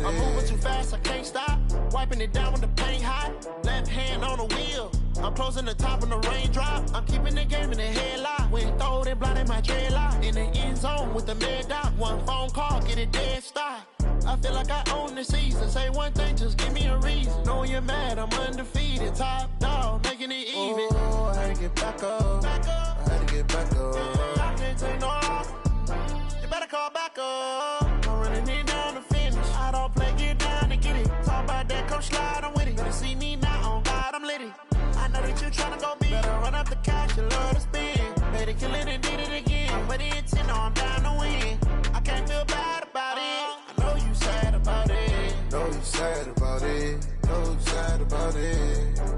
about it. I'm moving too fast, I can't stop. Wiping it down when the paint hot. Left hand on the wheel. I'm closing the top when the raindrop. I'm keeping the game in the headlock. When throwed and blinded my dreadlock. In the end zone with the mad dot. One phone call, get it dead stop. I feel like I own the season. Say one thing, just give me a reason. Knowing you're mad, I'm undefeated. Top dog, making it even. Oh, I had to get back up. I had to get back up. I can't take no off. You better call back up. I'm running it down to finish. I don't play, get down to get it. Talk about that, come slide, I'm with it. Better see me now, on God, I'm litty. I know that you tryna go big. Better run up the cash, you love to spend. Better kill it and did it again. But the intent, no, I'm down to win. I can't feel bad about it. I know you sad about it. Know you sad about it. Know you sad about it.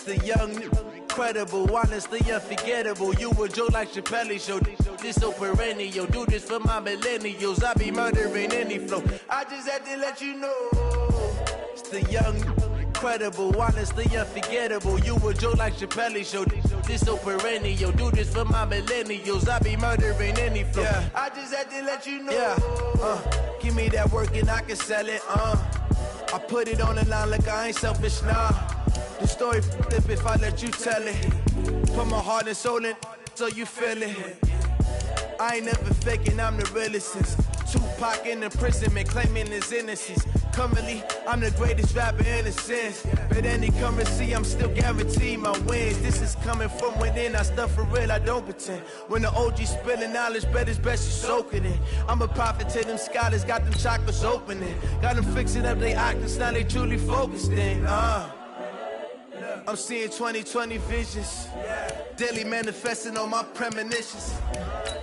The young, incredible, honestly unforgettable. You a Joe like Chappelle show. This so perennial. Do this for my millennials. I be murdering any flow. I just had to let you know. It's the young, incredible, honestly unforgettable. You a Joe like Chappelle show. This so perennial. Do this for my millennials. I be murdering any flow. Yeah. I just had to let you know. Yeah. Give me that work and I can sell it. I put it on the line like I ain't selfish, nah. The story flip if I let you tell it. Put my heart and soul in so you feel it. I ain't never faking, I'm the realest since Tupac in imprisonment, claiming his innocence. Currently, I'm the greatest rapper in a sense. But any currency, I'm still guaranteed my wins. This is coming from within, I stuff for real, I don't pretend. When the OG spilling knowledge, bet it's best you soak it in. I'm a prophet to them scholars, got them chakras opening. Got them fixing up they octaves, now they truly focused in. I'm seeing 2020 visions. Daily manifesting on my premonitions.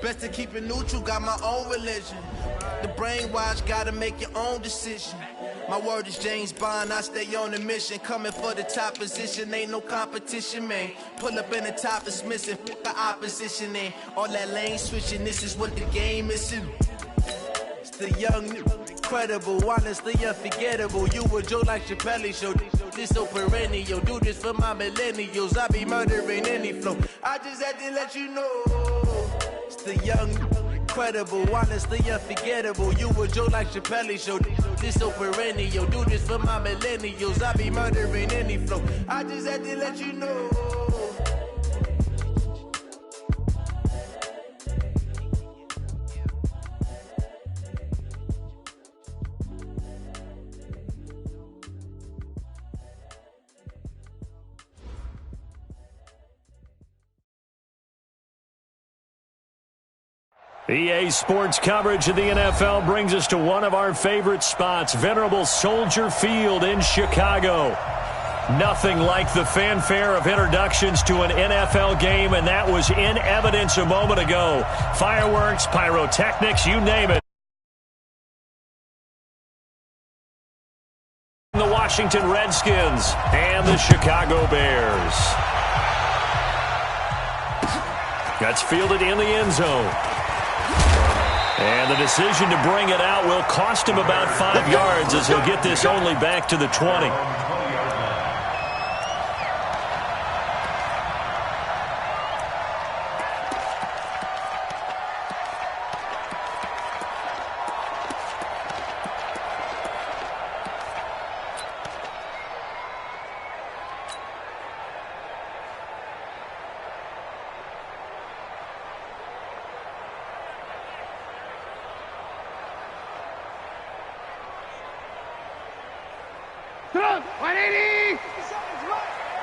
Best to keep it neutral, got my own religion. The brainwash, gotta make your own decision. My word is James Bond, I stay on a mission. Coming for the top position, ain't no competition, man. Pull up in the top is missing, put the opposition in. All that lane switching, this is what the game is in. It's the young, incredible, honestly unforgettable. You a Joe like Chappelle show. This so perennial. Do this for my millennials. I be murdering any flow. I just had to let you know. It's the young, incredible, honestly unforgettable. You a Joe like Chappelle show. This so perennial. Do this for my millennials. I be murdering any flow. I just had to let you know. EA Sports coverage of the NFL brings us to one of our favorite spots, venerable Soldier Field in Chicago. Nothing like the fanfare of introductions to an NFL game, and that was in evidence a moment ago. Fireworks, pyrotechnics, you name it. The Washington Redskins and the Chicago Bears. That's fielded in the end zone. And the decision to bring it out will cost him about 5 yards as he'll get this only back to the 20.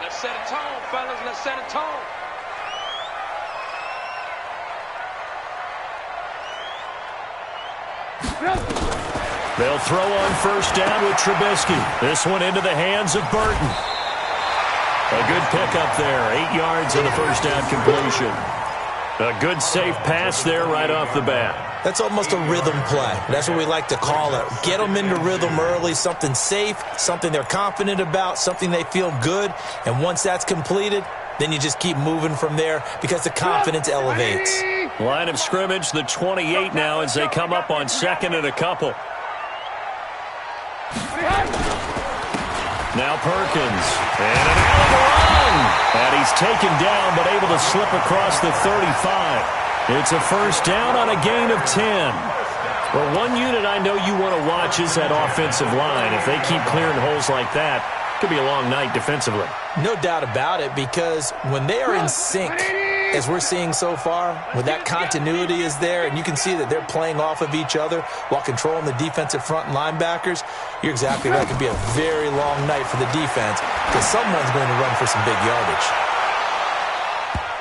Let's set a tone, fellas. Let's set a tone. They'll throw on first down with Trubisky. This one into the hands of Burton. A good pickup there. 8 yards on the first down completion. A good safe pass there right off the bat. That's almost a rhythm play. That's what we like to call it. Get them into rhythm early, something safe, something they're confident about, something they feel good. And once that's completed, then you just keep moving from there because the confidence elevates. Line of scrimmage, the 28 now as they come up on second and a couple. Now Perkins. And an alley run. And he's taken down but able to slip across the 35. It's a first down on a gain of 10. Well, one unit I know you want to watch is that offensive line. If they keep clearing holes like that, it could be a long night defensively. No doubt about it, because when they are in sync, as we're seeing so far, when that continuity is there and you can see that they're playing off of each other while controlling the defensive front and linebackers, you're exactly right. It could be a very long night for the defense because someone's going to run for some big yardage.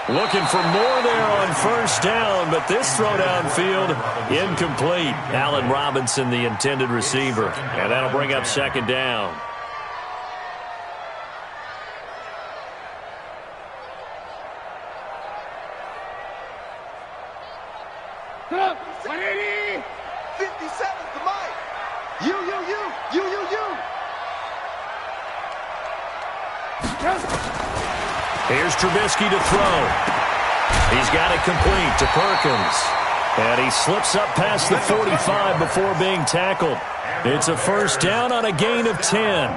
Looking for more there on first down, but this throw downfield, incomplete. Allen Robinson, the intended receiver. And that'll bring up second down. Up, 180! 57, the mic! You! Here's Trubisky to throw. He's got it complete to Perkins. And he slips up past the 45 before being tackled. It's a first down on a gain of 10.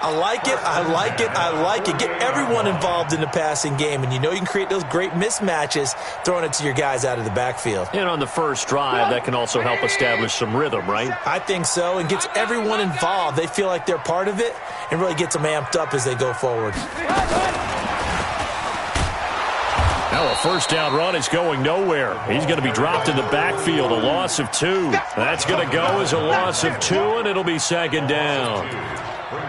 I like it. Get everyone involved in the passing game, and you know you can create those great mismatches throwing it to your guys out of the backfield. And on the first drive, that can also help establish some rhythm, right? I think so, and gets everyone involved. They feel like they're part of it and really gets them amped up as they go forward. Now a first down run is going nowhere. He's going to be dropped in the backfield, a loss of 2. That's going to go as a loss of 2, and it'll be second down.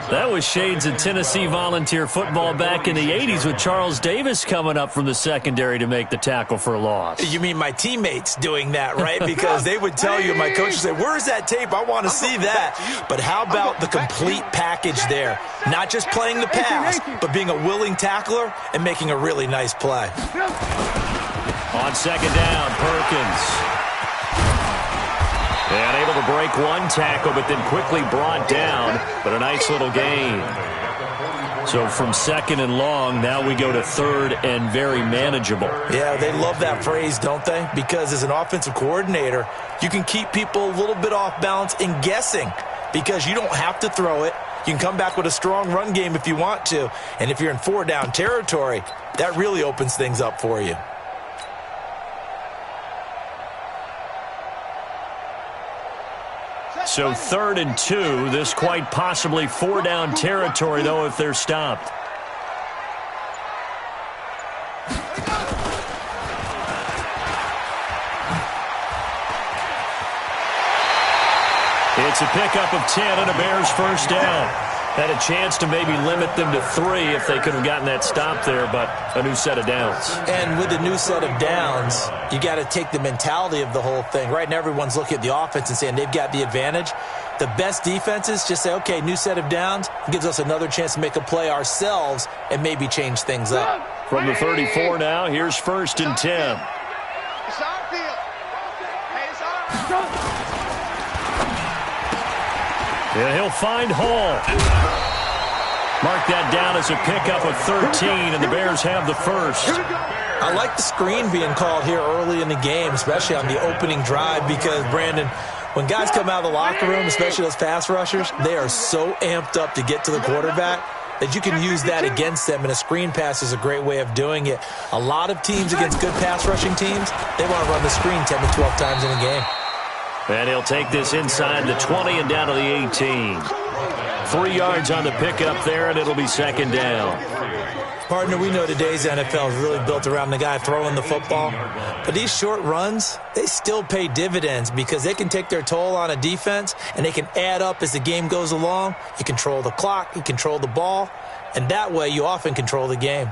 That was shades of Tennessee volunteer football back in the 80s with Charles Davis coming up from the secondary to make the tackle for a loss. You mean my teammates doing that, right? Because they would tell you, my coach would say, where's that tape? I want to see that. But how about the complete package there? Not just playing the pass, but being a willing tackler and making a really nice play. On second down, Perkins. And able to break one tackle, but then quickly brought down. But a nice little gain. So from second and long, now we go to third and very manageable. Yeah, they love that phrase, don't they? Because as an offensive coordinator, you can keep people a little bit off balance and guessing because you don't have to throw it. You can come back with a strong run game if you want to. And if you're in 4-down territory, that really opens things up for you. So 3rd and 2, this quite possibly 4-down territory, though, if they're stopped. It's a pickup of 10 and a Bears first down. Had a chance to maybe limit them to 3 if they could have gotten that stop there, but a new set of downs. And with a new set of downs, you got to take the mentality of the whole thing. Right now, everyone's looking at the offense and saying they've got the advantage. The best defenses just say, okay, new set of downs. It gives us another chance to make a play ourselves and maybe change things up. From the 34 now, here's 1st and 10. And he'll find Hall. Mark that down as a pickup of 13, and the Bears have the first. I like the screen being called here early in the game, especially on the opening drive, because, Brandon, when guys come out of the locker room, especially those pass rushers, they are so amped up to get to the quarterback that you can use that against them, and a screen pass is a great way of doing it. A lot of teams against good pass rushing teams, they want to run the screen 10 to 12 times in a game. And he'll take this inside the 20 and down to the 18. 3 yards on the pickup there, and it'll be second down. Partner, we know today's NFL is really built around the guy throwing the football. But these short runs, they still pay dividends because they can take their toll on a defense, and they can add up as the game goes along. You control the clock, you control the ball, and that way you often control the game.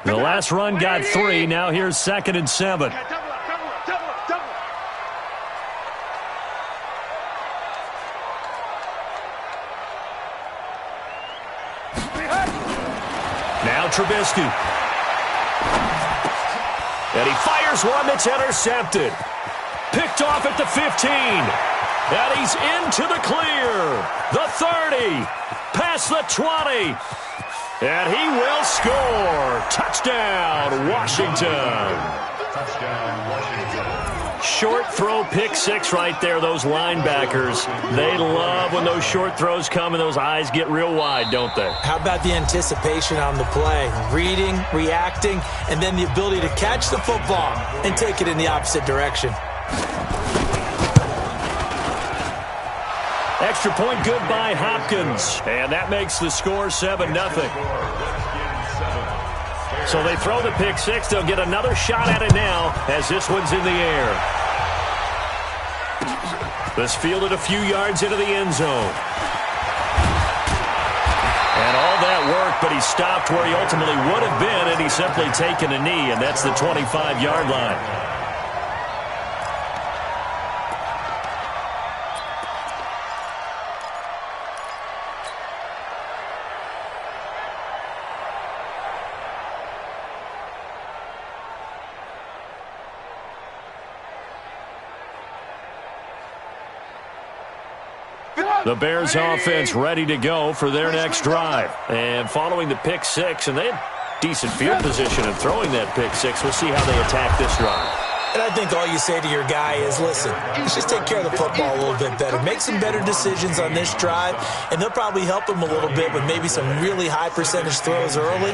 The last run got 3. Now here's 2nd and 7. Now Trubisky. And he fires one that's intercepted. Picked off at the 15. And he's into the clear. The 30. Past the 20. And he will score. Touchdown, Washington. Touchdown, Washington. Short throw pick six right there, those linebackers. They love when those short throws come and those eyes get real wide, don't they? How about the anticipation on the play? Reading, reacting, and then the ability to catch the football and take it in the opposite direction. Extra point good by Hopkins. And that makes the score 7-0. So they throw the pick six. They'll get another shot at it now as this one's in the air. This fielded a few yards into the end zone. And all that work, but he stopped where he ultimately would have been, and he's simply taken a knee, and that's the 25-yard line. The Bears offense ready to go for their next drive. And following the pick six, and they had decent field position in throwing that pick six. We'll see how they attack this drive. And I think all you say to your guy is, listen, let's just take care of the football a little bit better. Make some better decisions on this drive, and they'll probably help him a little bit with maybe some really high percentage throws early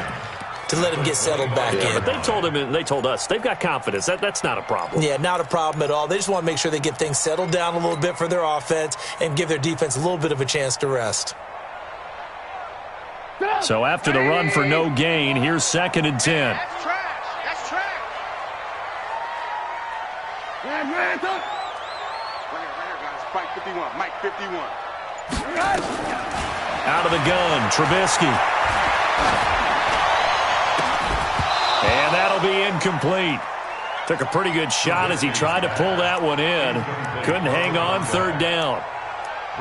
to let him get settled back in. But they told him, and they told us, they've got confidence. That's not a problem. Yeah, not a problem at all. They just want to make sure they get things settled down a little bit for their offense and give their defense a little bit of a chance to rest. So after the run for no gain, here's 2nd and 10. That's trash. That's trash. Right here, guys. Mike 51. Mike 51. Out of the gun, Trubisky. And that'll be incomplete. Took a pretty good shot as he tried to pull that one in. Couldn't hang on, 3rd down.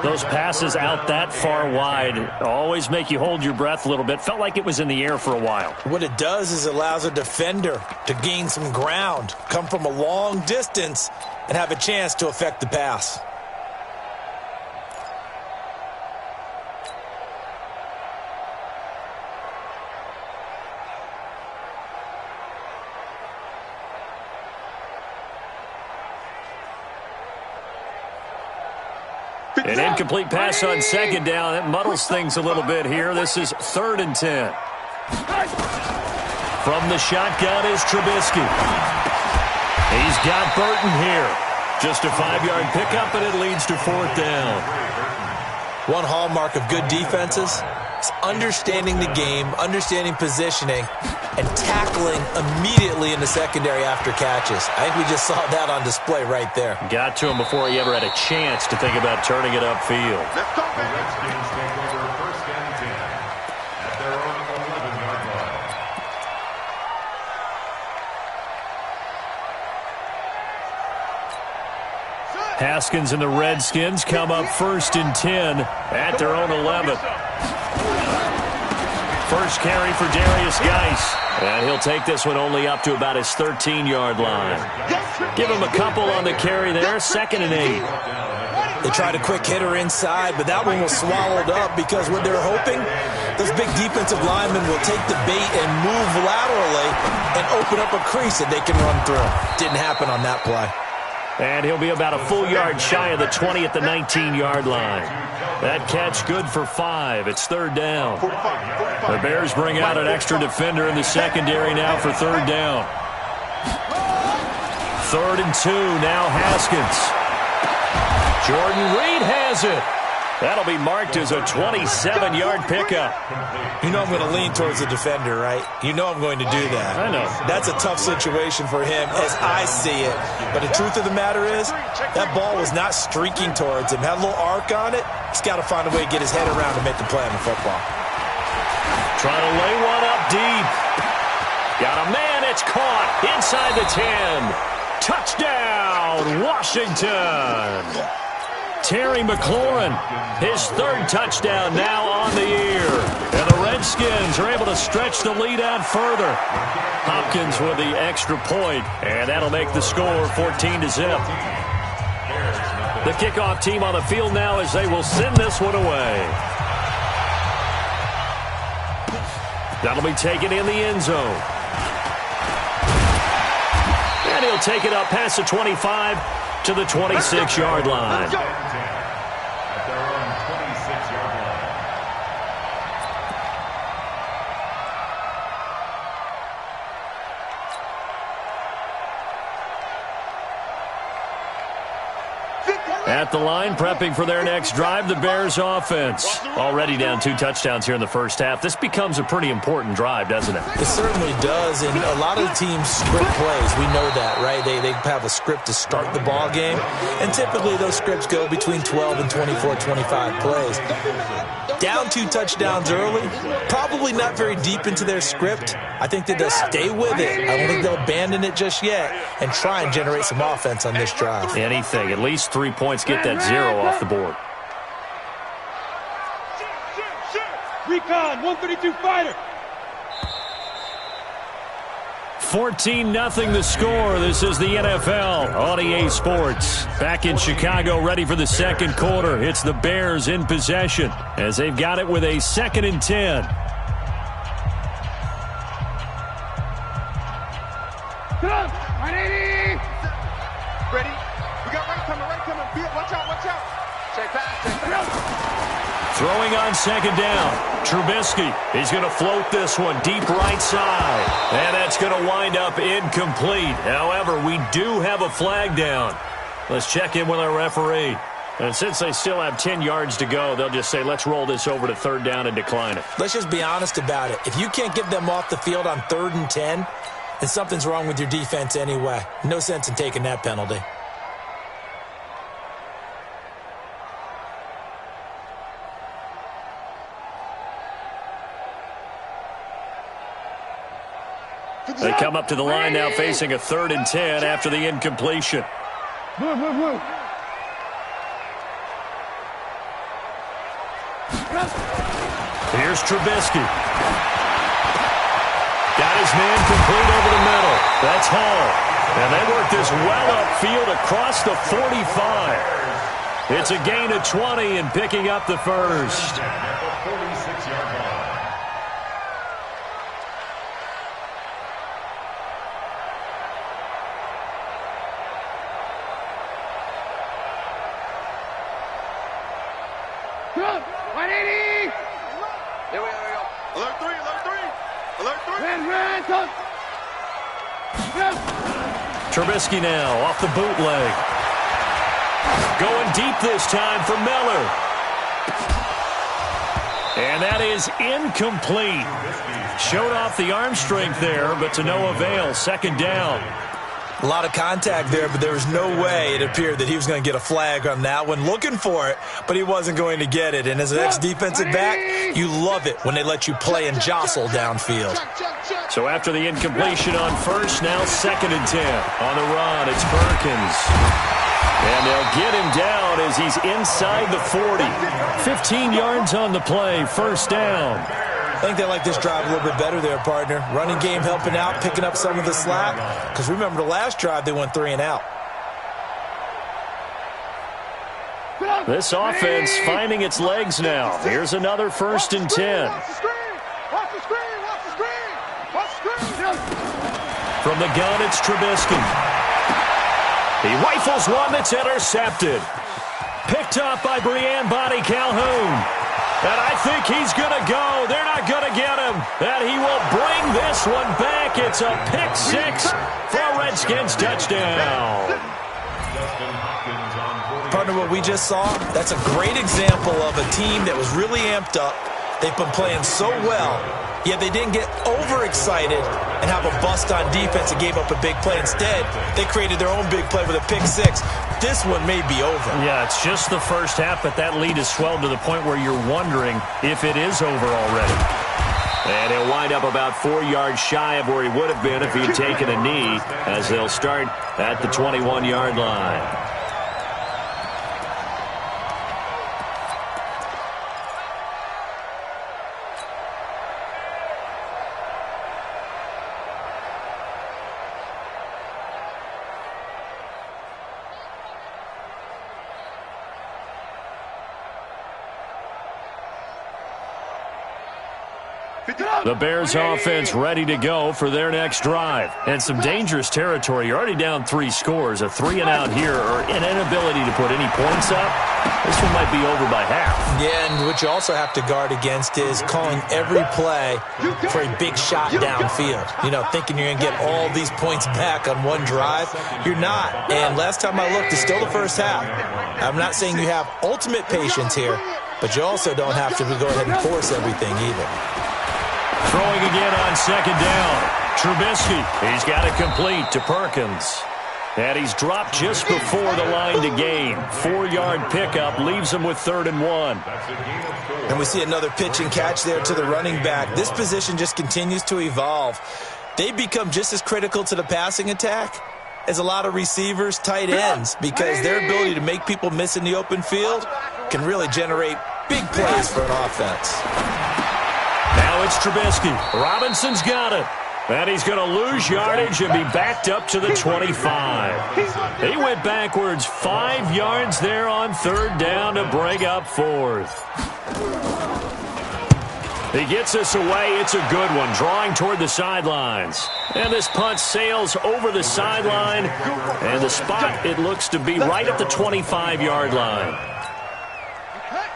Those passes out that far wide always make you hold your breath a little bit. Felt like it was in the air for a while. What it does is it allows a defender to gain some ground, come from a long distance, and have a chance to affect the pass. An incomplete pass on 2nd down. It muddles things a little bit here. This is 3rd and 10. From the shotgun is Trubisky. He's got Burton here. Just a 5-yard pickup, and it leads to 4th down. One hallmark of good defenses is understanding the game, understanding positioning, and tackling immediately in the secondary after catches. I think we just saw that on display right there. Got to him before he ever had a chance to think about turning it upfield. Let's go, The Redskins take over 1st and 10 at their own 11-yard line. Haskins and the Redskins come up 1st and 10 at their own 11. First carry for Darius Geis. And he'll take this one only up to about his 13-yard line. Give him a couple on the carry there. 2nd and 8. They tried a quick hitter inside, but that one was swallowed up because what they're hoping, those big defensive linemen will take the bait and move laterally and open up a crease that they can run through. Didn't happen on that play. And he'll be about a full yard shy of the 20 at the 19-yard line. That catch good for 5. It's 3rd down. The Bears bring out an extra defender in the secondary now for 3rd down. 3rd and 2, now Haskins. Jordan Reed has it. That'll be marked as a 27-yard pickup. You know I'm going to lean towards the defender, right? You know I'm going to do that. I know. That's a tough situation for him as I see it. But the truth of the matter is, that ball was not streaking towards him. Had a little arc on it. He's got to find a way to get his head around to make the play on the football. Trying to lay one up deep. Got a man. It's caught inside the 10. Touchdown, Washington. Terry McLaurin, his third touchdown now on the year. And the Redskins are able to stretch the lead out further. Hopkins with the extra point, and that'll make the score 14-0. The kickoff team on the field now as they will send this one away. That'll be taken in the end zone. And he'll take it up past the 25 to the 26-yard line. At their own 26-yard line. At the line, prepping for their next drive, the Bears offense. Already down 2 touchdowns here in the first half. This becomes a pretty important drive, doesn't it? It certainly does, and a lot of the teams script plays. We know that, right? They have a script to start the ball game, and typically those scripts go between 12 and 24, 25 plays. Down 2 touchdowns early, probably not very deep into their script. I think that they'll stay with it. I don't think they'll abandon it just yet and try and generate some offense on this drive. Anything, at least 3 points, get that 0 off the board. Recon, 132 fighter. 14-0 the score. This is the NFL on EA Sports. Back in Chicago, ready for the second quarter. It's the Bears in possession as they've got it with a 2nd and 10. Ready? We got right coming. Watch out. Check pass. Throwing on 2nd down. Trubisky, he's going to float this one deep right side. And that's going to wind up incomplete. However, we do have a flag down. Let's check in with our referee. And since they still have 10 yards to go, they'll just say, let's roll this over to 3rd down and decline it. Let's just be honest about it. If you can't get them off the field on 3rd and 10, then something's wrong with your defense anyway. No sense in taking that penalty. They come up to the line now facing a 3rd and 10 after the incompletion. Move. Here's Trubisky. Got his man complete over the middle. That's Hall. And they work this well upfield across the 45. It's a gain of 20 and picking up the first. At the 46-yard line. Here we go. Alert 3. Trubisky now off the bootleg. Going deep this time for Miller. And that is incomplete. Showed off the arm strength there, but to no avail. 2nd down. A lot of contact there, but there was no way it appeared that he was going to get a flag on that one. Looking for it, but he wasn't going to get it. And as an ex-defensive back, you love it when they let you play and jostle downfield. So after the incompletion on 1st, now 2nd and 10. On the run, it's Perkins. And they'll get him down as he's inside the 40. 15 yards on the play, 1st down. I think they like this drive a little bit better there, partner. Running game helping out, picking up some of the slack. Because remember the last drive, they went 3 and out. This offense finding its legs now. Here's another 1st and 10. Watch the screen. From the gun, it's Trubisky. He rifles one that's intercepted. Picked up by Breanne Bonnie Calhoun. And I think he's going to go. They're not going to get him. And he will bring this one back. It's a pick 6 for a Redskins touchdown. Partner, what we just saw, that's a great example of a team that was really amped up. They've been playing so well, yet they didn't get overexcited and have a bust on defense and gave up a big play. Instead, they created their own big play with a pick 6. This one may be over. Yeah, it's just the first half, but that lead has swelled to the point where you're wondering if it is over already. And he'll wind up about 4 yards shy of where he would have been if he had taken a knee, as they'll start at the 21-yard line. The Bears offense ready to go for their next drive. And some dangerous territory. You're already down 3 scores. A 3-and-out here or an inability to put any points up. This one might be over by half. Yeah, and what you also have to guard against is calling every play for a big shot downfield. You know, thinking you're going to get all these points back on one drive. You're not. And last time I looked, it's still the first half. I'm not saying you have ultimate patience here, but you also don't have to go ahead and force everything either. Throwing again on second down. Trubisky, he's got it complete to Perkins. And he's dropped just before the line to gain. 4-yard pickup leaves him with 3rd and 1. And we see another pitch and catch there to the running back. This position just continues to evolve. They become just as critical to the passing attack as a lot of receivers, tight ends, because their ability to make people miss in the open field can really generate big plays for an offense. Now it's Trubisky. Robinson's got it. And he's going to lose yardage and be backed up to the 25. He went backwards 5 yards there on 3rd down to bring up 4th. He gets us away. It's a good one, drawing toward the sidelines. And this punt sails over the sideline. And the spot, it looks to be right at the 25-yard line.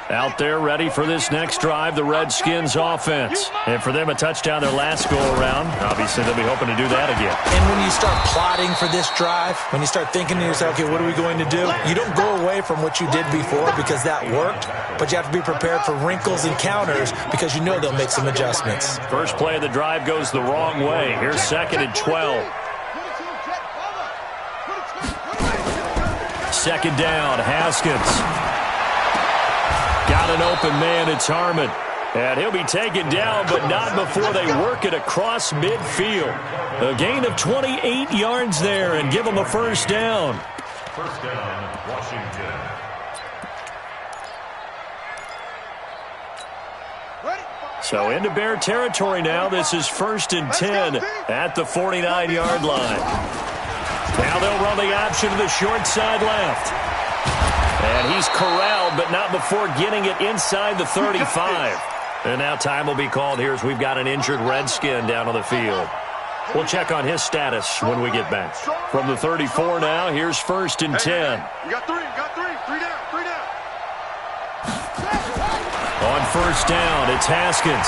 Out there ready for this next drive, the Redskins offense. And for them, a touchdown their last go-around. Obviously, they'll be hoping to do that again. And when you start plotting for this drive, when you start thinking to yourself, okay, what are we going to do? You don't go away from what you did before because that worked, but you have to be prepared for wrinkles and counters because you know they'll make some adjustments. First play of the drive goes the wrong way. Here's 2nd and 12. 2nd down, Haskins. Got an open man, it's Harmon. And he'll be taken down, but not before they work it across midfield. A gain of 28 yards there and give them a 1st down. 1st down, Washington. So into Bear territory now. This is 1st and 10 at the 49-yard line. Now they'll run the option to the short side left. And he's corralled, but not before getting it inside the 35. And now time will be called here as we've got an injured Redskin down on the field. We'll check on his status when we get back. From the 34 now, here's 1st and 10. You got 3, you got 3. 3 down, 3 down. On 1st down, it's Haskins.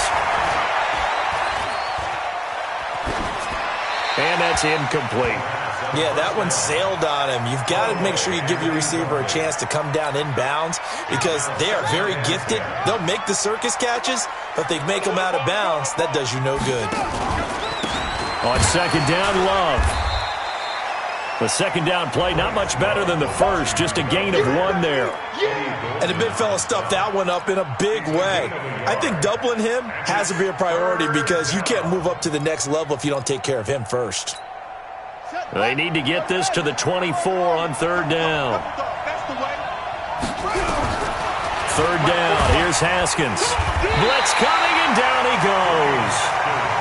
And that's incomplete. Yeah, that one sailed on him. You've got to make sure you give your receiver a chance to come down inbounds because they are very gifted. They'll make the circus catches, but if they make them out of bounds, that does you no good. On 2nd down, Love. The 2nd down play, not much better than the first, just a gain of 1 there. And the big fella stuffed that one up in a big way. I think doubling him has to be a priority because you can't move up to the next level if you don't take care of him first. They need to get this to the 24 on 3rd down. 3rd down, here's Haskins. Blitz coming, and down he goes.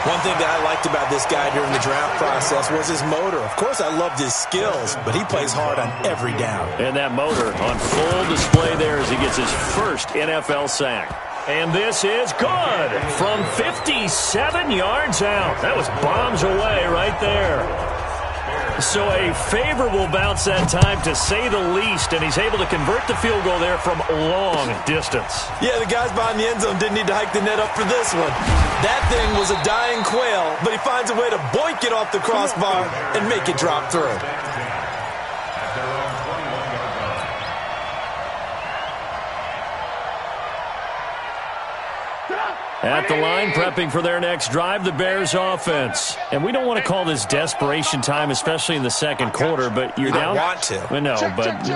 One thing that I liked about this guy during the draft process was his motor. Of course, I loved his skills, but he plays hard on every down. And that motor on full display there as he gets his first NFL sack. And this is good from 57 yards out. That was bombs away right there. So a favorable bounce that time, to say the least, and he's able to convert the field goal there from long distance. Yeah, the guys behind the end zone didn't need to hike the net up for this one. That thing was a dying quail, but he finds a way to boink it off the crossbar and make it drop through. At the line, prepping for their next drive, the Bears offense. And we don't want to call this desperation time, especially in the 2nd quarter, but you're down. I want to. No, but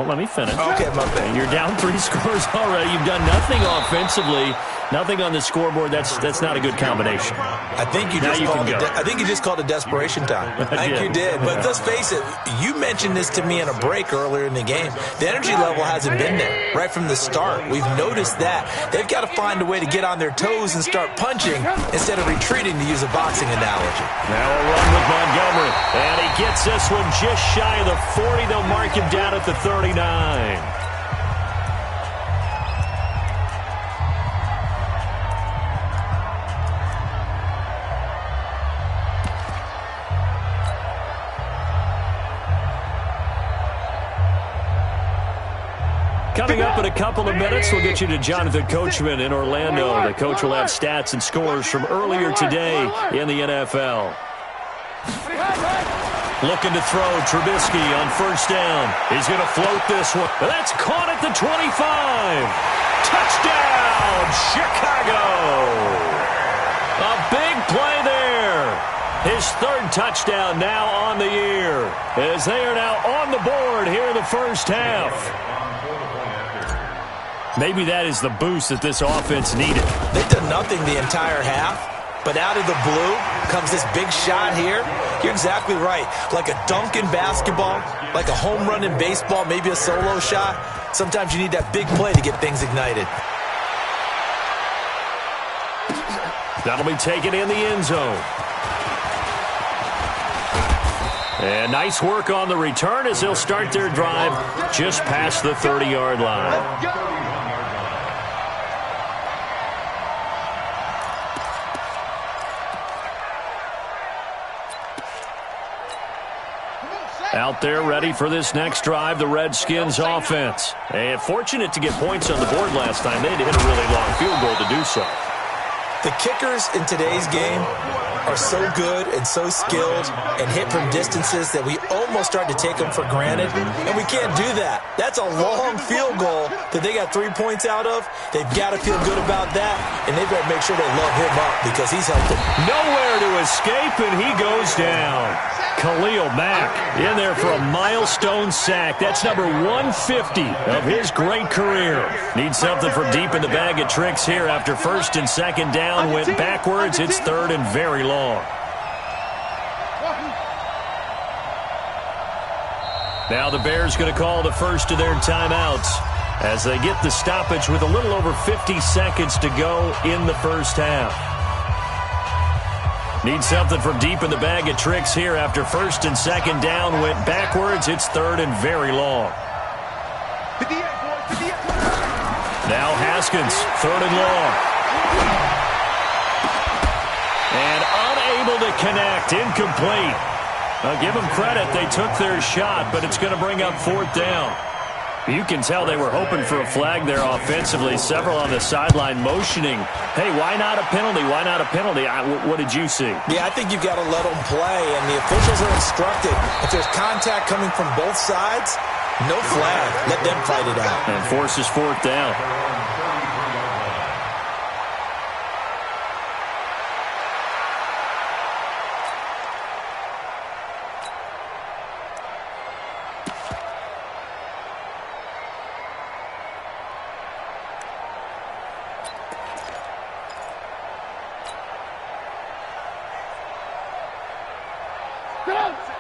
let me finish. Okay, my bad. You're down 3 scores already. You've done nothing offensively, nothing on the scoreboard. That's not a good combination. I think you just called it desperation time. I think you did. But let's face it, you mentioned this to me in a break earlier in the game. The energy level hasn't been there right from the start. We've noticed that. They've got to find a way to get on their toes and start punching instead of retreating, to use a boxing analogy. Now a run with Montgomery. And he gets this one just shy of the 40. They'll mark him down at the 39. Coming up in a couple of minutes, we'll get you to Jonathan Coachman in Orlando. The coach will have stats and scores from earlier today in the NFL. Looking to throw, Trubisky on first down. He's going to float this one. That's caught at the 25. Touchdown, Chicago. A big play there. His third touchdown now on the year, as they are now on the board here in the first half. Maybe that is the boost that this offense needed. They've done nothing the entire half, but out of the blue comes this big shot here. You're exactly right. Like a dunk in basketball, like a home run in baseball, maybe a solo shot. Sometimes you need that big play to get things ignited. That'll be taken in the end zone. And nice work on the return as they'll start their drive just past the 30-yard line. Out there ready for this next drive, the Redskins offense. And fortunate to get points on the board last time. They had to hit a really long field goal to do so. The kickers in today's game are so good and so skilled and hit from distances that we almost start to take them for granted, and we can't do that. That's a long field goal that they got 3 points out of. They've got to feel good about that, and they've got to make sure they load him up because he's helped them. Nowhere to escape, and he goes down. Khalil Mack in there for a milestone sack. That's number 150 of his great career. Needs something from deep in the bag of tricks here after first and second down went backwards. It's third and very long. Now the Bears going to call the first of their timeouts as they get the stoppage with a little over 50 seconds to go in the first half. Need something from deep in the bag of tricks here after first and second down went backwards. It's third and very long. Now Haskins, third and long. And unable to connect, incomplete. I'll give them credit, they took their shot, but it's going to bring up fourth down. You can tell they were hoping for a flag there offensively. Several on the sideline motioning, hey, why not a penalty? Why not a penalty? What did you see? Yeah, I think you've got to let them play, and the officials are instructed. If there's contact coming from both sides, no flag. Let them fight it out. And forces fourth down.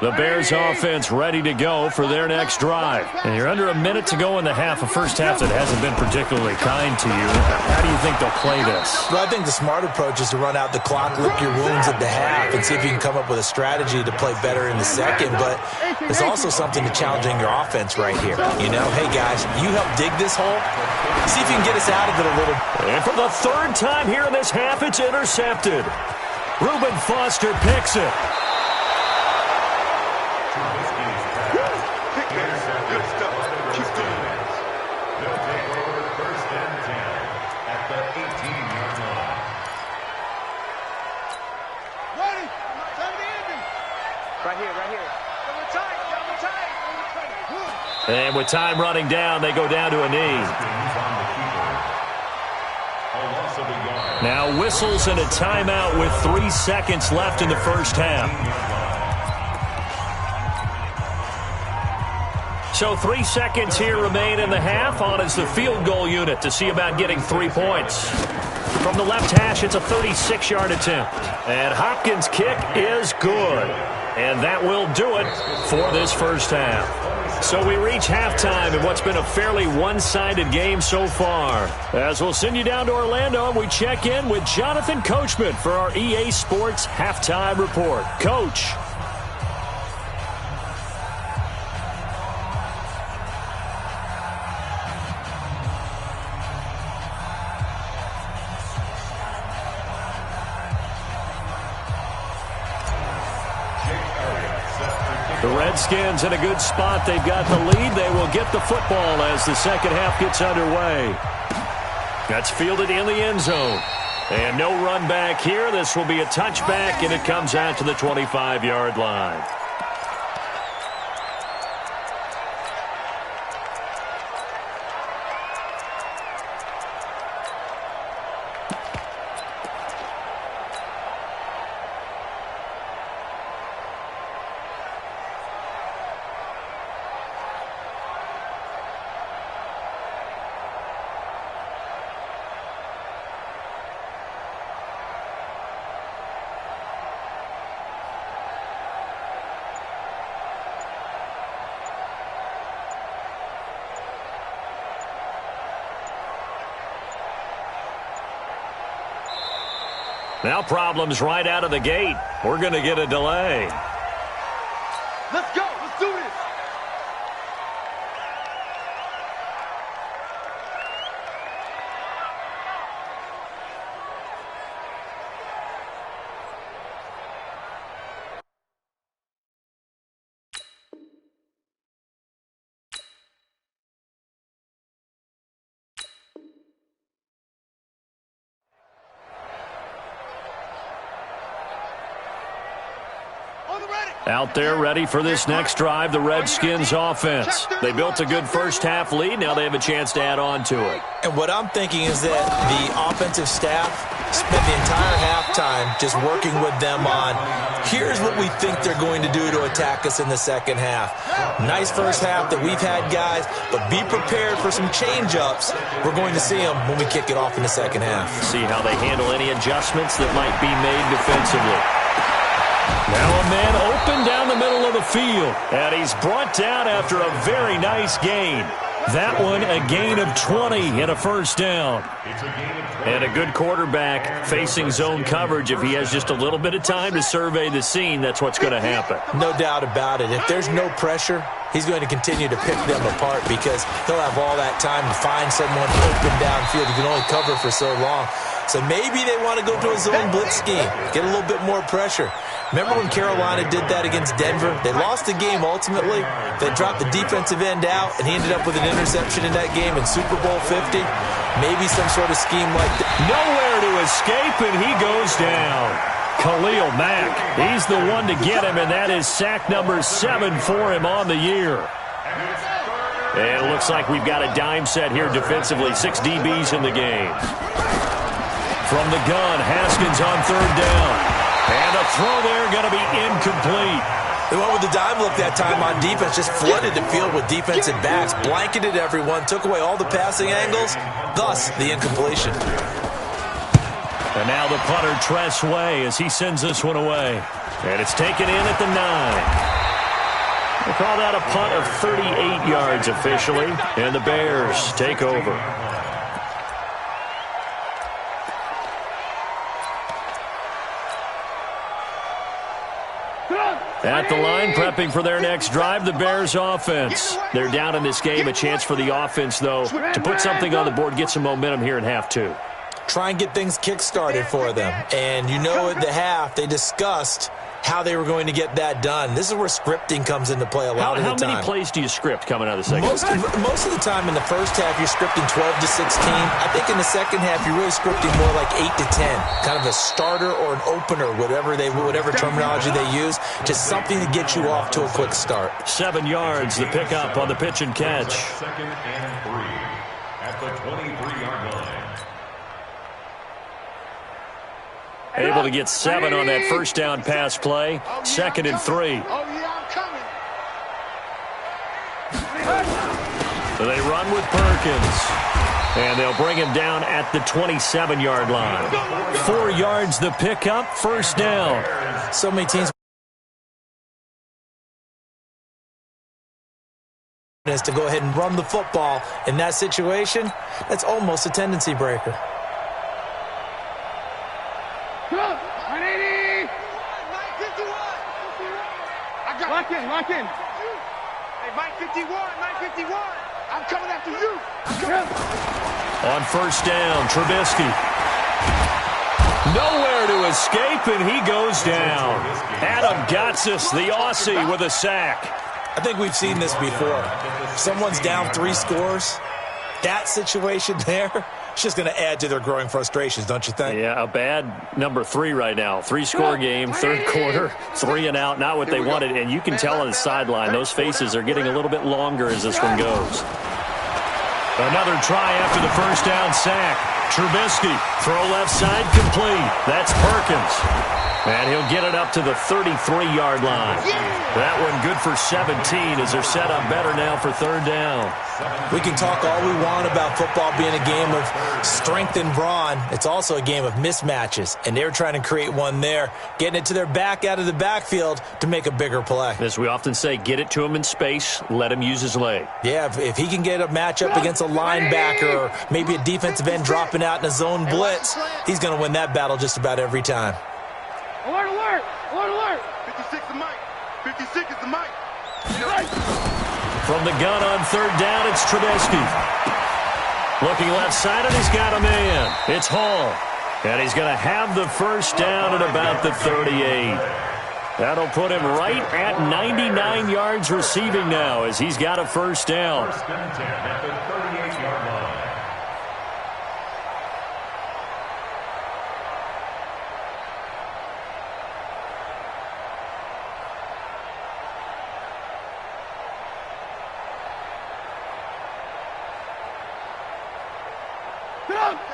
The Bears offense ready to go for their next drive. And you're under a minute to go in the half, a first half that hasn't been particularly kind to you. How do you think they'll play this? Well, I think the smart approach is to run out the clock, lick your wounds at the half, and see if you can come up with a strategy to play better in the second. But there's also something to challenging your offense right here. You know, hey, guys, you help dig this hole. See if you can get us out of it a little. And for the third time here in this half, it's intercepted. Reuben Foster picks it. And with time running down, they go down to a knee. Now whistles and a timeout with 3 seconds left in the first half. So 3 seconds here remain in the half. On is the field goal unit to see about getting 3 points. From the left hash, it's a 36-yard attempt. And Hopkins' kick is good. And that will do it for this first half. So we reach halftime in what's been a fairly one-sided game so far. As we'll send you down to Orlando, and we check in with Jonathan Coachman for our EA Sports Halftime Report. Coach. The Redskins in a good spot. They've got the lead. They will get the football as the second half gets underway. That's fielded in the end zone. And no run back here. This will be a touchback, and it comes out to the 25-yard line. Now problems right out of the gate. We're going to get a delay. Let's go. Let's do this. Out there ready for this next drive, the Redskins offense. They built a good first half lead. Now they have a chance to add on to it. And what I'm thinking is that the offensive staff spent the entire halftime just working with them on, here's what we think they're going to do to attack us in the second half. Nice first half that we've had, guys, but be prepared for some change-ups. We're going to see them when we kick it off in the second half. See how they handle any adjustments that might be made defensively. Now a man open down the middle of the field, and he's brought down after a very nice gain. That one a gain of 20 and a first down. And a good quarterback facing zone coverage. If he has just a little bit of time to survey the scene, that's what's going to happen. No doubt about it. If there's no pressure, he's going to continue to pick them apart because he'll have all that time to find someone open downfield. He can only cover for so long. So maybe they want to go to a zone blitz scheme, get a little bit more pressure. Remember when Carolina did that against Denver? They lost the game ultimately. They dropped the defensive end out, and he ended up with an interception in that game in Super Bowl 50. Maybe some sort of scheme like that. Nowhere to escape, and he goes down. Khalil Mack, he's the one to get him, and that is sack number 7 for him on the year. And it looks like we've got a dime set here defensively. 6 DBs in the game. From the gun, Haskins on third down. And a throw there going to be incomplete. They went with the dime look that time on defense, just flooded the field with defensive backs, blanketed everyone, took away all the passing angles, thus the incompletion. And now the punter, Tress Way, as he sends this one away. And it's taken in at the 9. We'll call that a punt of 38 yards officially, and the Bears take over. At the line, prepping for their next drive, the Bears offense. They're down in this game. A chance for the offense, though, to put something on the board, get some momentum here in half 2. Try and get things kick-started for them. And you know at the half, they discussed how they were going to get that done. This is where scripting comes into play a lot of the time. How many plays do you script coming out of the second half? Most of the time in the first half, you're scripting 12 to 16. I think in the second half, you're really scripting more like 8 to 10. Kind of a starter or an opener, whatever terminology they use. Just something to get you off to a quick start. 7 yards, the pickup on the pitch and catch. Second and 3 at the 23-yard line. Able to get 7 on that first down pass play. 2nd and 3. Oh, yeah, I'm coming. So they run with Perkins. And they'll bring him down at the 27-yard line. 4 yards the pickup, first down. So many teams to go ahead and run the football. In that situation, that's almost a tendency breaker. 180. Lock in. Hey, Mike 51. I'm coming after you. On first down, Trubisky. Nowhere to escape, and he goes down. Adam Gotsis, the Aussie, with a sack. I think we've seen this before. If someone's down 3 scores, that situation there, it's just going to add to their growing frustrations, don't you think? Yeah, a bad number 3 right now. 3-score game, third quarter, 3 and out, not what they wanted. And you can tell on the sideline, those faces are getting a little bit longer as this one goes. Another try after the first down sack. Trubisky, throw left side, complete. That's Perkins. And he'll get it up to the 33-yard line. That one good for 17 as they're set up better now for third down. We can talk all we want about football being a game of strength and brawn. It's also a game of mismatches, and they're trying to create one there, getting it to their back out of the backfield to make a bigger play. As we often say, get it to him in space, let him use his leg. Yeah, if he can get a matchup against a linebacker or maybe a defensive end dropping out in a zone blitz, he's going to win that battle just about every time. Alert, alert! Alert, alert! 56 the mic. 56 is the mic. From the gun on third down, it's Trubisky. Looking left side, and he's got a man. It's Hall. And he's going to have the first down at about the 38. That'll put him right at 99 yards receiving now as he's got a first down. First and 10 at the 38-yard line.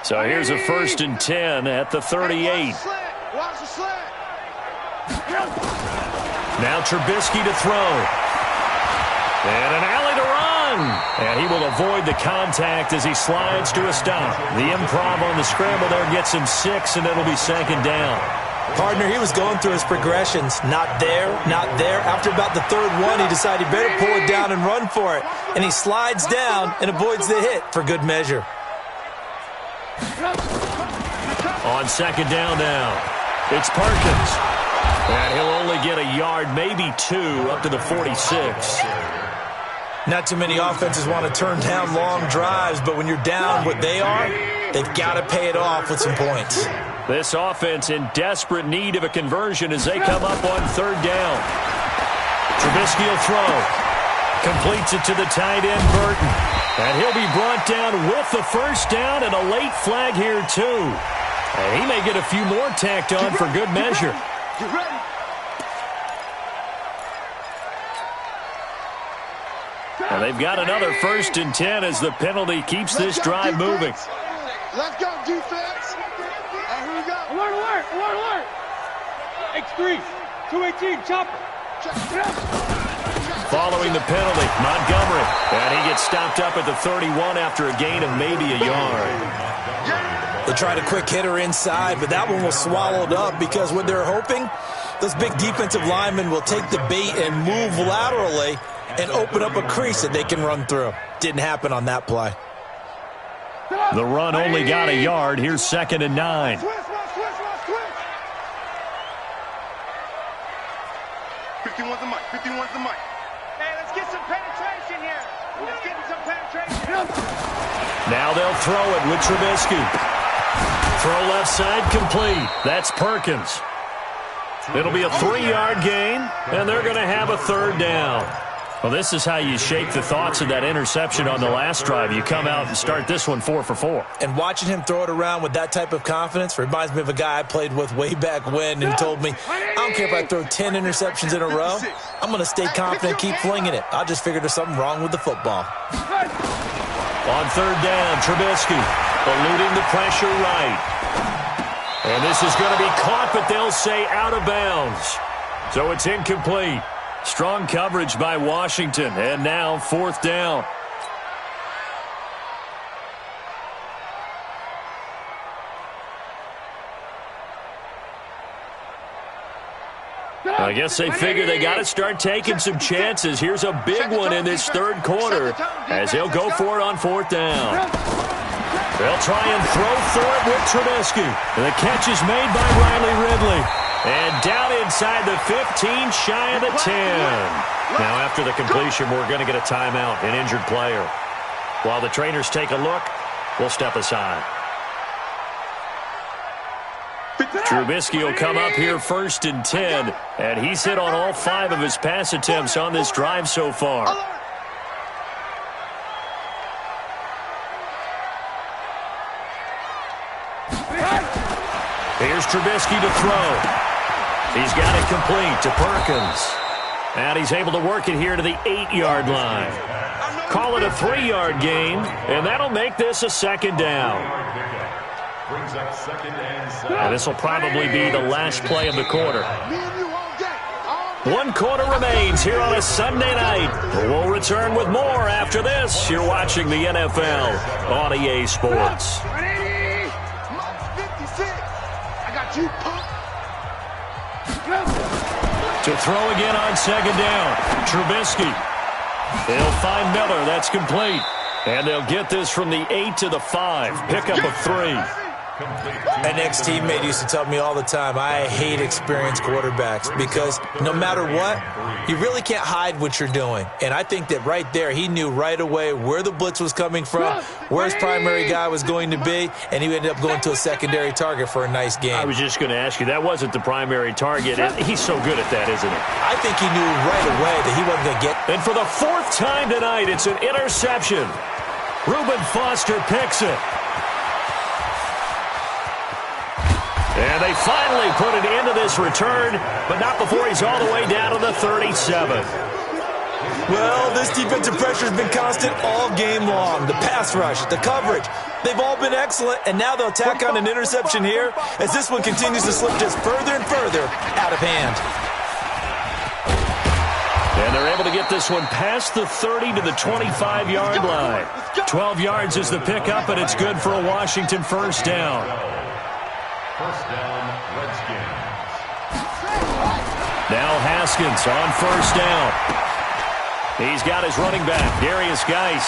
So here's a first and 10 at the 38. Watch the slant. Now Trubisky to throw. And an alley to run. And he will avoid the contact as he slides to a stop. The improv on the scramble there gets him 6, and it'll be second down. Partner, he was going through his progressions. Not there, not there. After about the third one, he decided he better pull it down and run for it. And he slides down and avoids the hit for good measure. On second down now, it's Perkins. And he'll only get a yard, maybe 2, up to the 46. Not too many offenses want to turn down long drives, but when you're down what they are, they've got to pay it off with some points. This offense in desperate need of a conversion as they come up on third down. Trubisky will throw. Completes it to the tight end, Burton. And he'll be brought down with the first down and a late flag here, too. And he may get a few more tacked on for good measure. Get ready. And they've got another first and 10 as the penalty keeps this drive moving. Let's go, defense. Here we go. Alert, alert, alert, alert. X3, 218, chopper. Following the penalty, Montgomery. And he gets stopped up at the 31 after a gain of maybe a yard. They tried a quick hitter inside, but that one was swallowed up because what they're hoping, those big defensive linemen will take the bait and move laterally and open up a crease that they can run through. Didn't happen on that play. The run only got a yard. Here's second and 9. 51's the mic. 51's the mic. Hey, let's get some penetration here. Let's get some penetration. Now they'll throw it with Trubisky. Throw left side complete. That's Perkins. It'll be a 3-yard gain, and they're going to have a third down. Well, this is how you shake the thoughts of that interception on the last drive. You come out and start this one 4 for 4. And watching him throw it around with that type of confidence reminds me of a guy I played with way back when who told me, I don't care if I throw 10 interceptions in a row. I'm going to stay confident, keep flinging it. I just figured there's something wrong with the football. On third down, Trubisky eluding the pressure right. And this is going to be caught, but they'll say out of bounds. So it's incomplete. Strong coverage by Washington, and now fourth down. I guess they figure they got to start taking some chances. Here's a big one in this third quarter as they'll go for it on fourth down. They'll try and throw for it with Trubisky. And the catch is made by Riley Ridley. And down inside the 15, shy of the 10. Now after the completion, we're going to get a timeout, an injured player. While the trainers take a look, we'll step aside. Trubisky will come up here 1st and 10, and he's hit on all 5 of his pass attempts on this drive so far. Here's Trubisky to throw. He's got it complete to Perkins. And he's able to work it here to the 8-yard line. Call it a 3-yard gain, and that'll make this a 2nd down. And this will probably be the last play of the quarter. 1 quarter remains here on a Sunday night. We'll return with more after this. You're watching the NFL on EA Sports. To throw again on 2nd down. Trubisky. He'll find Miller. That's complete. And they'll get this from the 8 to the 5. Pickup of 3. An ex-teammate used to tell me all the time, I hate experienced quarterbacks because no matter what, you really can't hide what you're doing. And I think that right there, he knew right away where the blitz was coming from, where his primary guy was going to be, and he ended up going to a secondary target for a nice game. I was just going to ask you, that wasn't the primary target. He's so good at that, isn't he? I think he knew right away that he wasn't going to get. And for the 4th time tonight, it's an interception. Reuben Foster picks it. And they finally put it into this return, but not before he's all the way down to the 37. Well, this defensive pressure has been constant all game long. The pass rush, the coverage, they've all been excellent, and now they'll tack on an interception here as this one continues to slip just further and further out of hand. And they're able to get this one past the 30 to the 25-yard line. 12 yards is the pickup, and it's good for a Washington 1st down. 1st down, Redskins. Now Haskins on 1st down. He's got his running back, Darius Geis.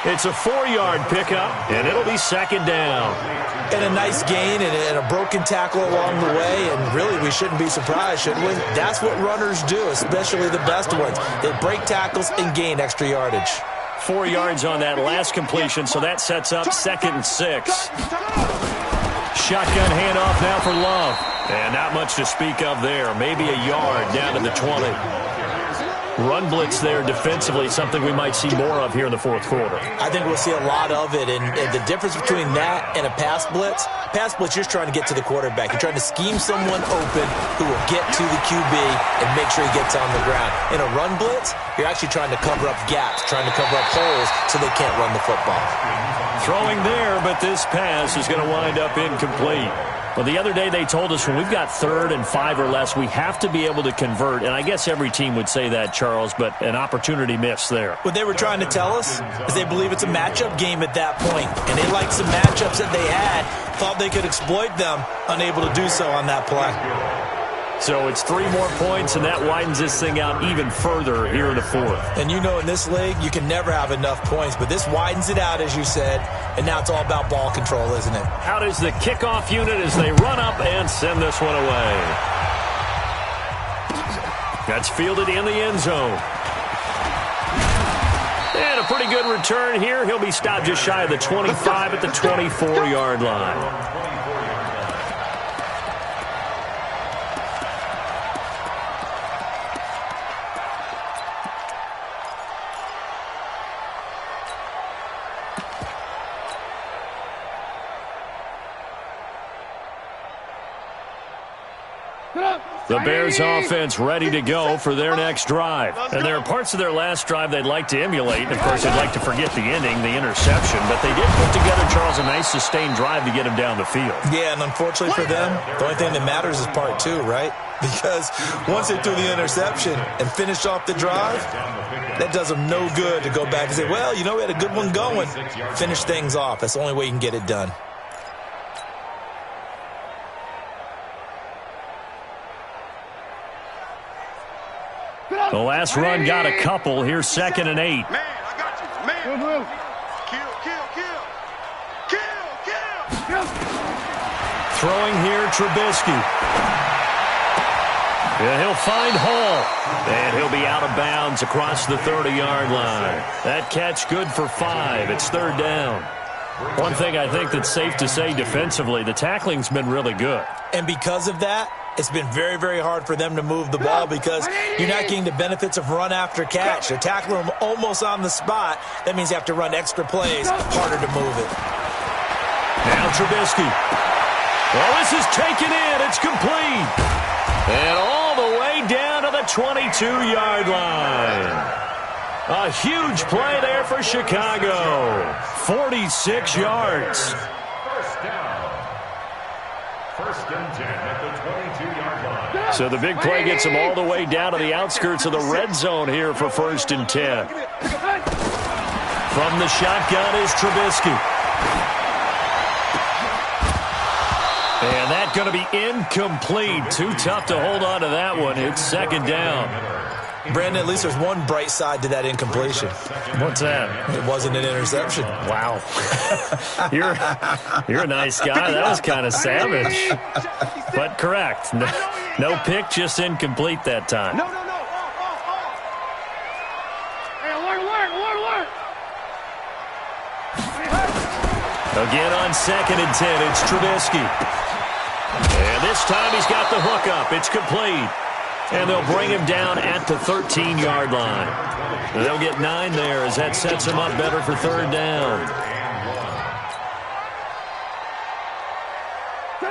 It's a 4-yard pickup, and it'll be 2nd down. And a nice gain and a broken tackle along the way, and really we shouldn't be surprised, should we? That's what runners do, especially the best ones. They break tackles and gain extra yardage. 4 yards on that last completion, so that sets up 2nd and 6. Shotgun handoff now for Love. And not much to speak of there. Maybe a yard down to the 20. Run blitz there defensively, something we might see more of here in the 4th quarter. I think we'll see a lot of it. And the difference between that and a pass blitz, you're trying to get to the quarterback. You're trying to scheme someone open who will get to the QB and make sure he gets on the ground. In a run blitz, you're actually trying to cover up gaps, trying to cover up holes so they can't run the football. Throwing there, but this pass is going to wind up incomplete. Well, the other day they told us when we've got 3rd and 5 or less, we have to be able to convert. And I guess every team would say that, Charles, but an opportunity missed there. What they were trying to tell us is they believe it's a matchup game at that point. And they liked some matchups that they had, thought they could exploit them, unable to do so on that play. So it's 3 more points, and that widens this thing out even further here in the 4th. And you know in this league, you can never have enough points, but this widens it out, as you said, and now it's all about ball control, isn't it? Out is the kickoff unit as they run up and send this one away. That's fielded in the end zone. And a pretty good return here. He'll be stopped just shy of the 25 at the 24-yard line. The Bears offense ready to go for their next drive. And there are parts of their last drive they'd like to emulate. And, of course, they'd like to forget the ending, the interception. But they did put together, Charles, a nice sustained drive to get him down the field. Yeah, and unfortunately for them, the only thing that matters is part 2, right? Because once they threw the interception and finished off the drive, that does them no good to go back and say, well, you know, we had a good one going. Finish things off. That's the only way you can get it done. The last run got a couple. Here's 2nd and 8. Man, I got you. Man. Kill. Throwing here, Trubisky. Yeah, he'll find Hall. And he'll be out of bounds across the 30-yard line. That catch good for 5. It's 3rd down. One thing I think that's safe to say defensively, the tackling's been really good. And because of that, it's been very, very hard for them to move the ball because you're not getting the benefits of run after catch. They're tackling them almost on the spot. That means you have to run extra plays, harder to move it. Now Trubisky. Well, this is taken in. It's complete. And all the way down to the 22-yard line. A huge play there for Chicago. 46 yards. First down. First and 10 at the 22-yard line. So the big play gets them all the way down to the outskirts of the red zone here for first and 10. From the shotgun is Trubisky. And that's going to be incomplete. Too tough to hold on to that one. It's second down. Brandon, at least there's one bright side to that incompletion. What's that? It wasn't an interception. Wow. You're a nice guy. That was kind of savage. But correct. No pick, just incomplete that time. No. Hey, alert. Again on second and 10, it's Trubisky. And this time he's got the hook up. It's complete. And they'll bring him down at the 13-yard line. And they'll get 9 there as that sets him up better for third down.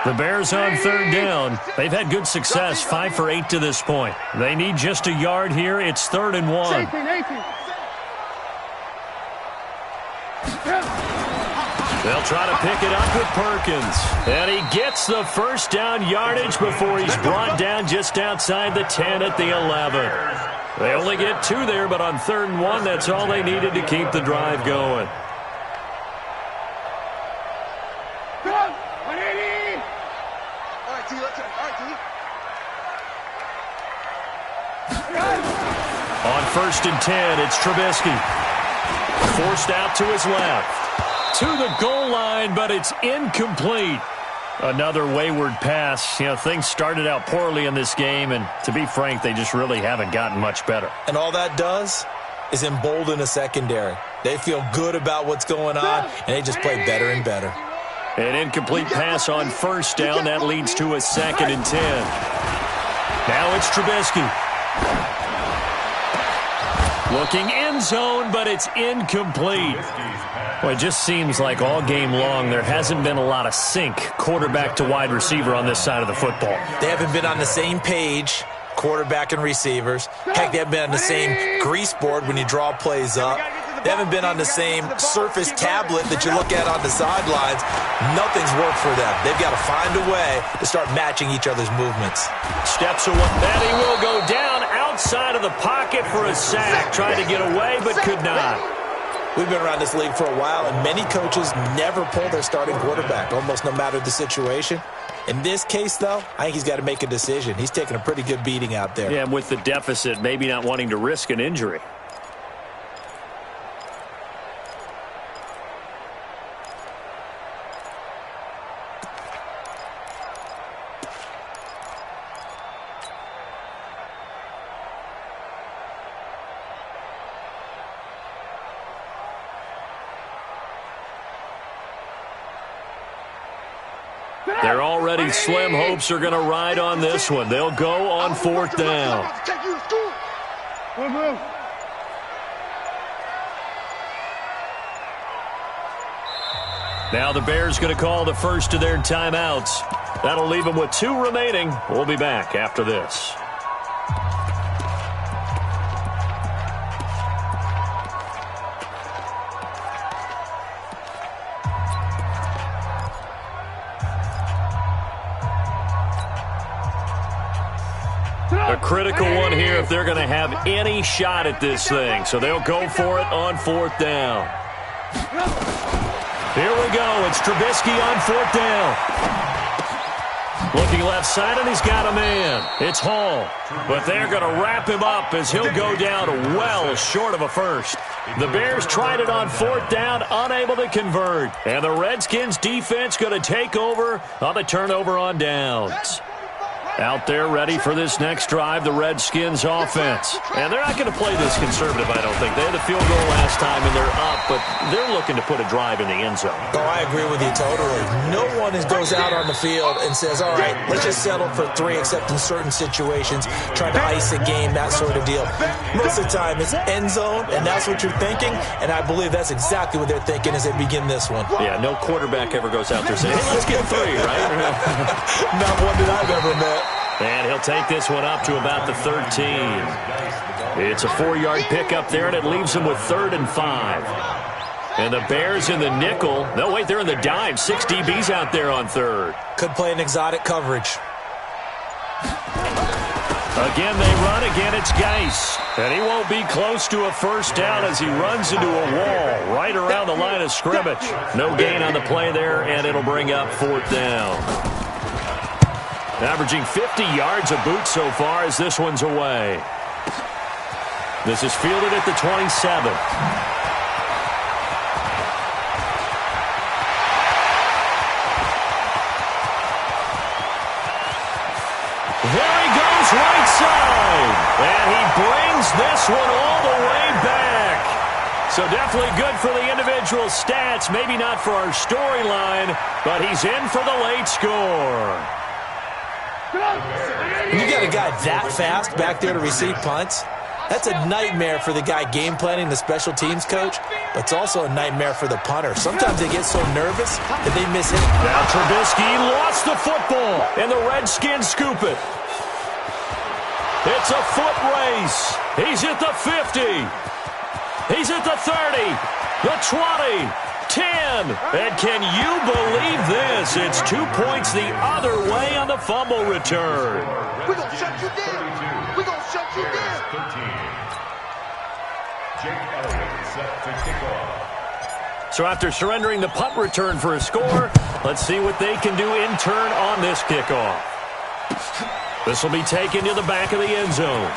The Bears on third down. They've had good success, 5 for 8 to this point. They need just a yard here. It's 3rd and 1. 18. They'll try to pick it up with Perkins. And he gets the first down yardage before he's brought down just outside the 10 at the 11. They only get 2 there, but on 3rd and 1, that's all they needed to keep the drive going. On 1st and 10, it's Trubisky. Forced out to his left. To the goal line, but it's incomplete. Another wayward pass. Things started out poorly in this game, and to be frank, they just really haven't gotten much better. And all that does is embolden a secondary. They feel good about what's going on, and they just play better and better. An incomplete pass on first down. That leads to a 2nd and 10. Now it's Trubisky. Looking end zone, but it's incomplete. Well, it just seems like all game long there hasn't been a lot of sync quarterback to wide receiver on this side of the football. They haven't been on the same page, quarterback and receivers. Heck, they haven't been on the same grease board when you draw plays up. They haven't been on the same surface tablet that you look at on the sidelines. Nothing's worked for them. They've got to find a way to start matching each other's movements. Steps away, and he will go down outside of the pocket for a sack. Tried to get away, but could not. We've been around this league for a while, and many coaches never pull their starting quarterback, almost no matter the situation. In this case, though, I think he's got to make a decision. He's taking a pretty good beating out there. Yeah, and with the deficit, maybe not wanting to risk an injury. Their already slim hopes are going to ride on this one. They'll go on 4th down. Now the Bears going to call the first of their timeouts. That'll leave them with 2 remaining. We'll be back after this. A critical one here if they're going to have any shot at this thing. So they'll go for it on 4th down. Here we go. It's Trubisky on 4th down. Looking left side, and he's got a man. It's Hall. But they're going to wrap him up as he'll go down well short of a first. The Bears tried it on 4th down, unable to convert. And the Redskins defense going to take over on the turnover on downs. Out there ready for this next drive, the Redskins offense. And they're not going to play this conservative, I don't think. They had a field goal last time, and they're up, but they're looking to put a drive in the end zone. Oh, I agree with you totally. No one goes out on the field and says, all right, let's just settle for 3, except in certain situations, trying to ice a game, that sort of deal. Most of the time, it's end zone, and that's what you're thinking, and I believe that's exactly what they're thinking as they begin this one. Yeah, no quarterback ever goes out there saying, hey, let's get 3, right? Not one that I've ever met. And he'll take this one up to about the 13. It's a 4-yard pickup there, and it leaves him with 3rd and 5. And the Bears in the nickel. No, wait, they're in the dime. 6 DBs out there on 3rd. Could play an exotic coverage. Again, they run. Again, it's Geis. And he won't be close to a first down as he runs into a wall right around the line of scrimmage. No gain on the play there, and it'll bring up 4th down. Averaging 50 yards a boot so far as this one's away. This is fielded at the 27. There he goes right side. And he brings this one all the way back. So definitely good for the individual stats. Maybe not for our storyline, but he's in for the late score. When you got a guy that fast back there to receive punts, that's a nightmare for the guy game planning, the special teams coach, but it's also a nightmare for the punter. Sometimes they get so nervous that they miss him. Now Trubisky lost the football, and the Redskins scoop it. It's a foot race. He's at the 50. He's at the 30, the 20. 10. And can you believe this? It's 2 points the other way on the fumble return. We're going to shut you down. We're going to shut you down. 13. Jake Elliott set to kick off. So after surrendering the punt return for a score, let's see what they can do in turn on this kickoff. This will be taken to the back of the end zone.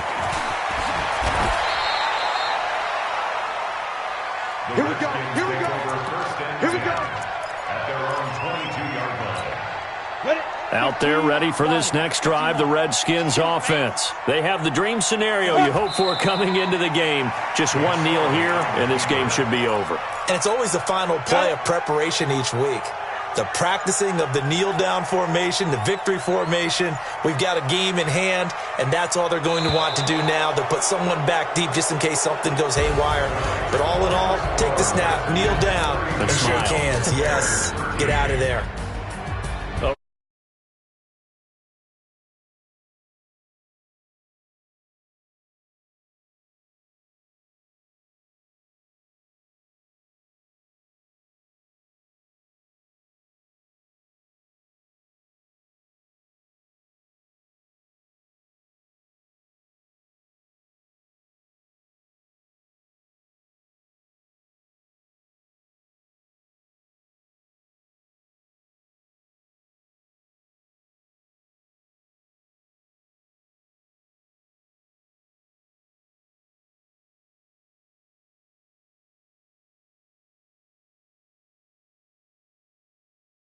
Here we go. Here we go. Here we go. At their own 22-yard line. Ready? Out there ready for this next drive, the Redskins offense. They have the dream scenario you hope for coming into the game. Just one kneel here, and this game should be over. And it's always the final play of preparation each week. The practicing of the kneel-down formation, the victory formation. We've got a game in hand, and that's all they're going to want to do now. They'll put someone back deep just in case something goes haywire. But all in all, take the snap, kneel down, and shake hands. Yes, get out of there.